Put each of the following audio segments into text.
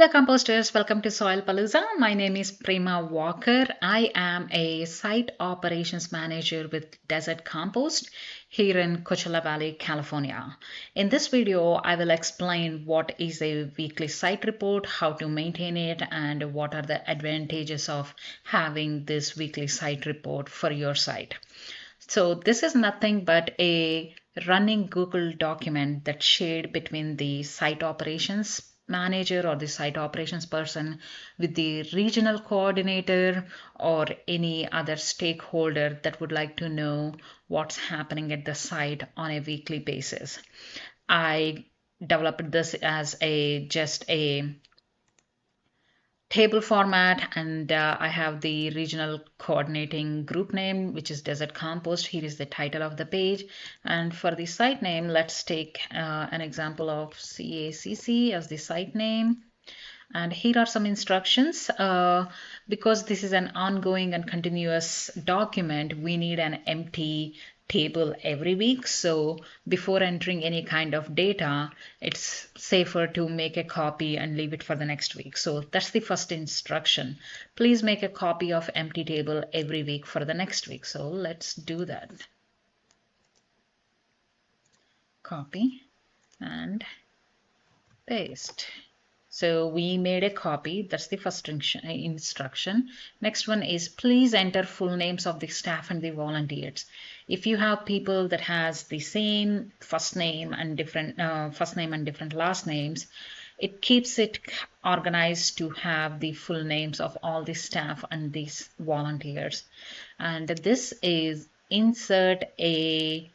Hello composters, welcome to Soil Palooza. My name is Prema Walker. I am a site operations manager with Desert Compost here in Coachella Valley, California. In this video, I will explain what is a weekly site report, how to maintain it, and what are the advantages of having this weekly site report for your site. So this is nothing but a running Google document that's shared between the site operations manager or the site operations person with the regional coordinator or any other stakeholder that would like to know what's happening at the site on a weekly basis. I developed this as just a table format, and I have the regional coordinating group name, which is Desert Compost. Here is the title of the page, and for the site name, let's take an example of CACC as the site name. And here are some instructions. Because this is an ongoing and continuous document, we need an empty table every week. So before entering any kind of data, it's safer to make a copy and leave it for the next week. So that's the first instruction. Please make a copy of empty table every week for the next week. So let's do that. Copy and paste. So we made a copy. That's the first instruction. Next one is please enter full names of the staff and the volunteers. If you have people that has the same first name and different last names, it keeps it organized to have the full names of all the staff and these volunteers. And this is insert a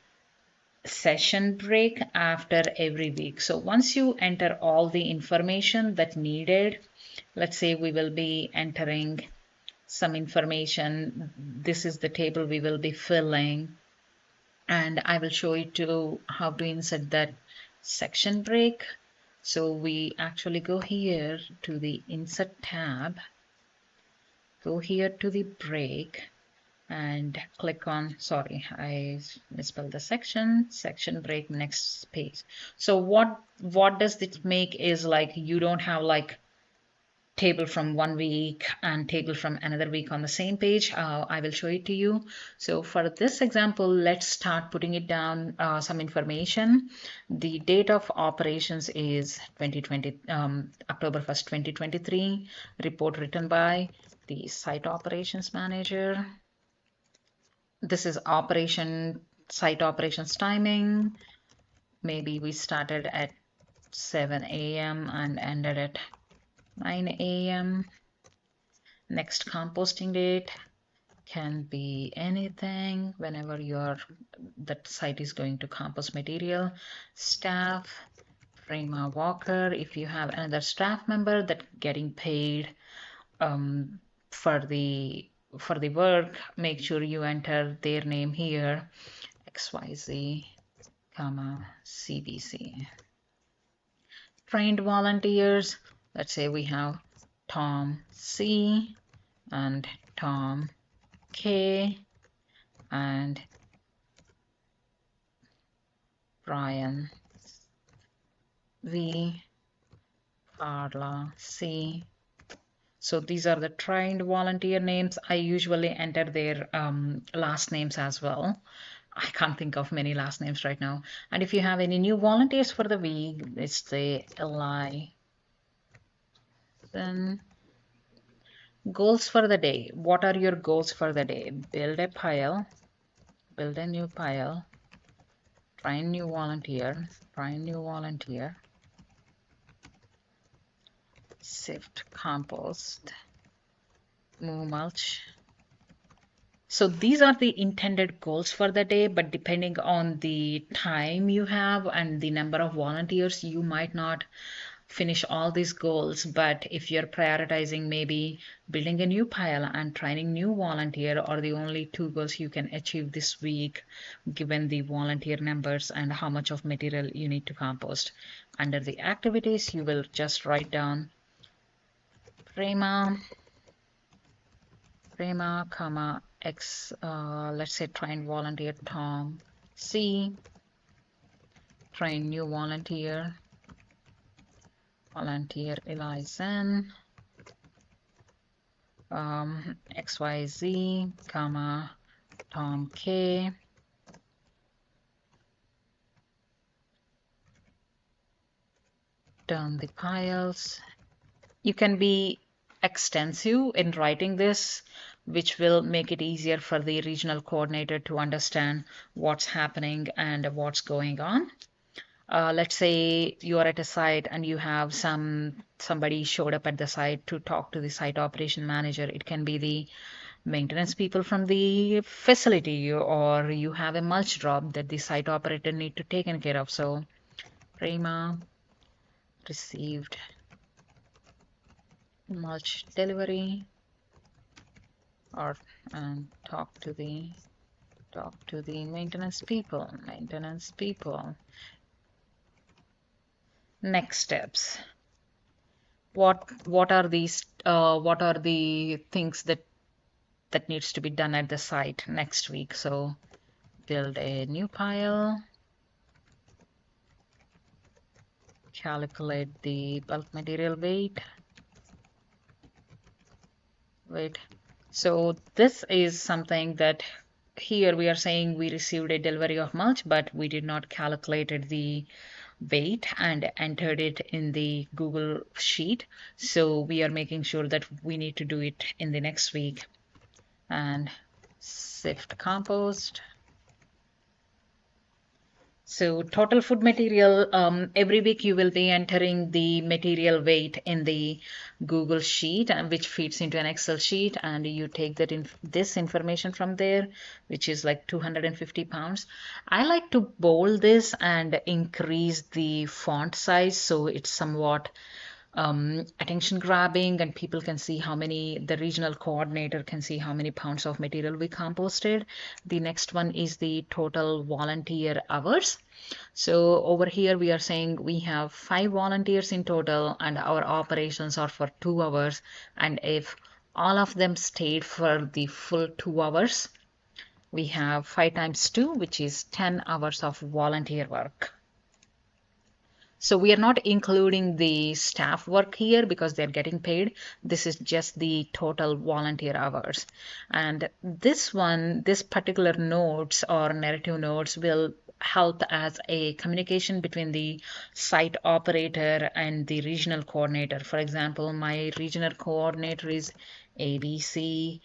session break after every week. So once you enter all the information that needed, let's say we will be entering some information. This is the table we will be filling, and I will show you to how to insert that section break. So we actually go here to the insert tab, go here to the break, and click on, sorry, I misspelled the section break, next page. So what does this make is like you don't have like table from one week and table from another week on the same page. I will show it to you. So for this example, let's start putting it down some information. The date of operations is October 1st, 2023. Report written by the site operations manager. This is site operations timing. Maybe we started at 7 a.m. and ended at 9 a.m. Next composting date can be anything whenever that site is going to compost material. Staff, Prema Walker. If you have another staff member that getting paid for the work, make sure you enter their name here, XYZ, CBC. Trained volunteers, let's say we have Tom C and Tom K and Brian V, Carla C. So these are the trained volunteer names. I usually enter their last names as well. I can't think of many last names right now. And if you have any new volunteers for the week, it's the LI. Then goals for the day. What are your goals for the day? Build a pile, build a new pile, train new volunteer, sift compost, move mulch. So these are the intended goals for the day, but depending on the time you have and the number of volunteers, you might not finish all these goals. But if you're prioritizing maybe building a new pile and training new volunteer are the only two goals you can achieve this week, given the volunteer numbers and how much of material you need to compost. Under the activities, you will just write down Prema, comma, X, let's say train volunteer Tom C, train new volunteer volunteer Elizen, XYZ, comma, Tom K. Turn the piles. You can be extensive in writing this, which will make it easier for the regional coordinator to understand what's happening and what's going on. Let's say you are at a site and you have somebody showed up at the site to talk to the site operation manager. It can be the maintenance people from the facility, or you have a mulch drop that the site operator need to take care of. So Prema received mulch delivery, or talk to the maintenance people. Next steps. What are these what are the things that needs to be done at the site next week? So build a new pile, calculate the bulk material weight. So this is something that here we are saying we received a delivery of mulch, but we did not calculated the weight and entered it in the Google sheet. So we are making sure that we need to do it in the next week. And sift compost. So total food material, every week you will be entering the material weight in the Google sheet, and which feeds into an Excel sheet, and you take that this information from there, which is like 250 pounds. I like to bold this and increase the font size so it's somewhat attention grabbing, and people can see how many, the regional coordinator can see how many pounds of material we composted. The next one is the total volunteer hours. So over here we are saying we have 5 volunteers in total and our operations are for 2 hours, and if all of them stayed for the full 2 hours, we have 5 times 2, which is 10 hours of volunteer work. So we are not including the staff work here because they're getting paid. This is just the total volunteer hours. And this one, this particular notes or narrative notes will help as a communication between the site operator and the regional coordinator. For example, my regional coordinator is ABC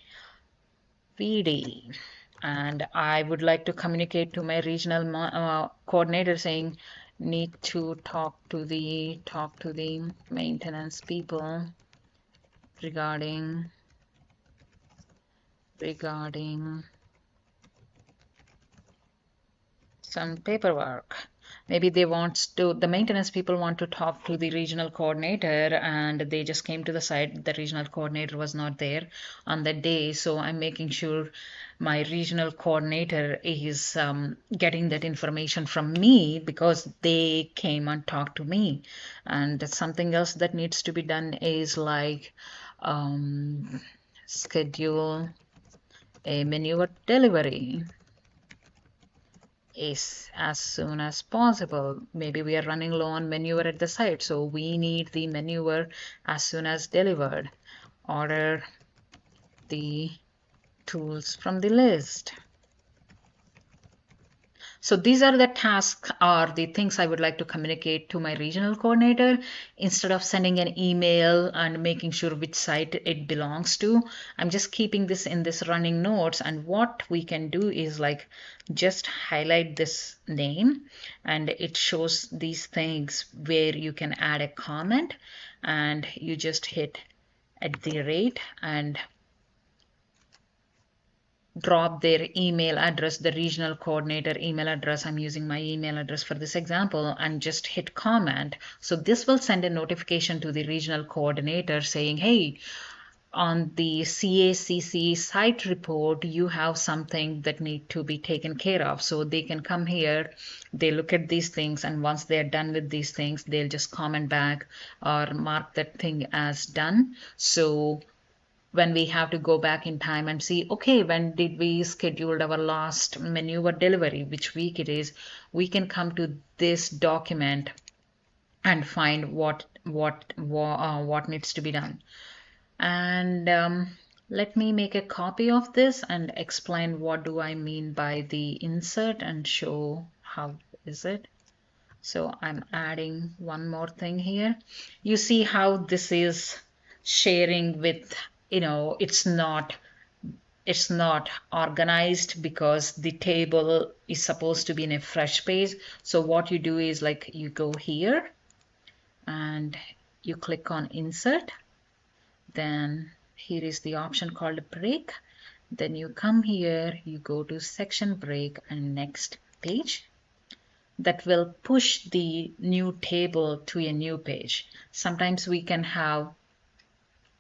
PD, and I would like to communicate to my regional coordinator saying need to talk to the maintenance people regarding some paperwork. Maybe the maintenance people want to talk to the regional coordinator, and they just came to the site. The regional coordinator was not there on that day, so I'm making sure my regional coordinator is getting that information from me because they came and talked to me. And something else that needs to be done is like schedule a manure delivery is as soon as possible. Maybe we are running low on manure at the site, so we need the manure as soon as delivered. Order the tools from the list. So these are the tasks or the things I would like to communicate to my regional coordinator instead of sending an email and making sure which site it belongs to. I'm just keeping this in this running notes, and what we can do is like just highlight this name and it shows these things where you can add a comment, and you just hit @ and drop their email address, the regional coordinator email address. I'm using my email address for this example, and just hit comment. So this will send a notification to the regional coordinator saying, hey, on the CACC site report, you have something that need to be taken care of. So they can come here, they look at these things, and once they're done with these things, they'll just comment back or mark that thing as done. So when we have to go back in time and see, okay, when did we schedule our last manure delivery, which week it is, we can come to this document and find what needs to be done. And let me make a copy of this and explain what do I mean by the insert and show how is it. So I'm adding one more thing here. You see how this is sharing with, it's not organized because the table is supposed to be in a fresh page. So what you do is like you go here and you click on insert. Then here is the option called break. Then you come here, you go to section break and next page. That will push the new table to a new page. Sometimes we can have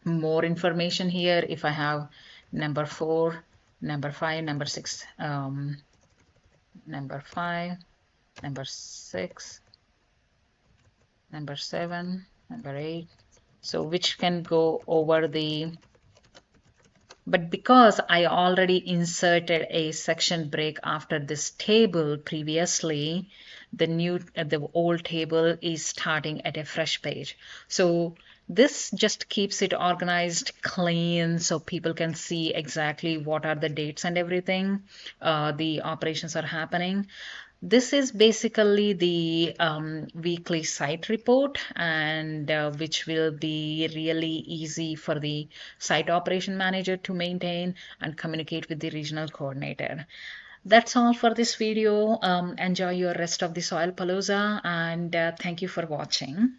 more information here. If I have number 4, number 5, number 6, number 5, number 6, number 7, number 8. So which can go over the, but because I already inserted a section break after this table previously, the old table is starting at a fresh page. So this just keeps it organized, clean, so people can see exactly what are the dates and everything the operations are happening. This is basically the weekly site report, and which will be really easy for the site operation manager to maintain and communicate with the regional coordinator. That's all for this video. Enjoy your rest of the soil palooza, and thank you for watching.